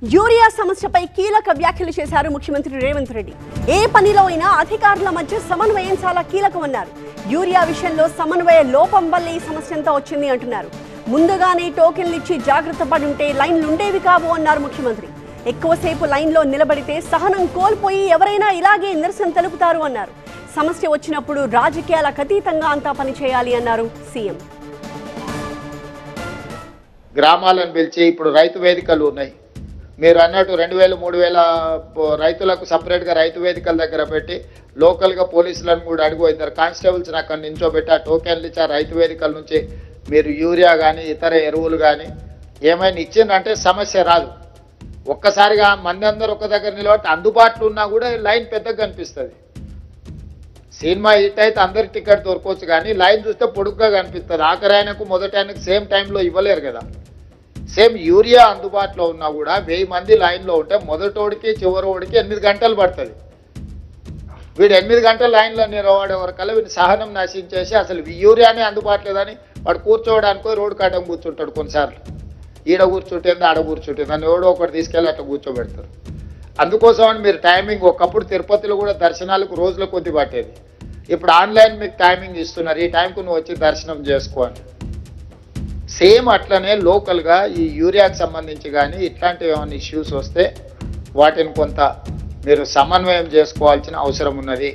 Urea సమస్యపై కీలక వ్యాఖ్యలు చేశారు ముఖ్యమంత్రి రేవంత్ రెడ్డి. ఏ పనిలో అయినా అధికారుల మధ్య సమన్వయం చాలా కీలకమన్నారు. యూరియా విషయంలో సమన్వయ లోపం వల్లే ఈ సమస్యంతా వచ్చింది అంటున్నారు. ముందుగానే టోకెన్లు ఇచ్చి జాగ్రత్త పడి ఉంటే లైన్లు ఉండేవి కావు అన్నారు ముఖ్యమంత్రి. ఎక్కువసేపు లైన్లో నిలబడితే సహనం కోల్పోయి ఎవరైనా ఇలాగే నిరసన తెలుపుతారు అన్నారు. సమస్య వచ్చినప్పుడు రాజకీయాలకు అతీతంగా అంతా పనిచేయాలి అన్నారు సీఎం. గ్రామాలను పిలిచి ఇప్పుడు రైతు వేదికలు ఉన్నాయి. మీరు అన్నట్టు 2000 3000 రైతులకు సపరేట్గా రైతు వేదికల దగ్గర పెట్టి లోకల్గా పోలీసులను కూడా అడుగు 2 కానిస్టేబుల్స్ని అక్కడ నించోబెట్టి ఆ టోకెన్లు ఇచ్చి ఆ రైతు వేదికల నుంచి మీరు యూరియా కానీ ఇతర ఎరువులు కానీ ఏమైనా ఇచ్చిందంటే సమస్య రాదు. ఒక్కసారిగా మంది అందరూ ఒక దగ్గర నిలబట్టి అందుబాటులో ఉన్నా కూడా లైన్ పెద్దగా కనిపిస్తుంది. సినిమా హిట్ అయితే అందరి టికెట్ దొరకవచ్చు కానీ లైన్ చూస్తే పొడుగ్గా కనిపిస్తుంది. ఆఖరి ఆయనకు మొదటి ఆయనకు సేమ్ టైంలో ఇవ్వలేరు కదా. సేమ్ యూరియా అందుబాటులో ఉన్నా కూడా 1000 మంది లైన్లో ఉంటే మొదటోడికి చివరోడికి 8 గంటలు పడుతుంది. వీడు 8 గంటల లైన్లో నిలబడే వరకల్లా వీడిని సహనం నశించేసి అసలు యూరియానే అందుబాటులో లేదని వాడు కూర్చోవడానికి రోడ్డు కట్టం కూర్చుంటాడు. కొన్నిసార్లు ఈడ కూర్చుంటుంది ఆడ కూర్చుంటుంది అని ఎవడో ఒకటి తీసుకెళ్ళి అట్లా కూర్చోబెడతారు. అందుకోసమని మీరు టైమింగ్ ఒకప్పుడు తిరుపతిలో కూడా దర్శనాలకు రోజుల కొద్ది పట్టేది. ఇప్పుడు ఆన్లైన్ మీకు టైమింగ్ ఇస్తున్నారు, ఈ టైంకు నువ్వు వచ్చి దర్శనం చేసుకో అని. సేమ్ అట్లనే లోకల్గా ఈ యూరియాకి సంబంధించి కానీ ఇట్లాంటివి ఏమైనా ఇష్యూస్ వస్తే వాటిని కొంత మీరు సమన్వయం చేసుకోవాల్సిన అవసరం ఉన్నది.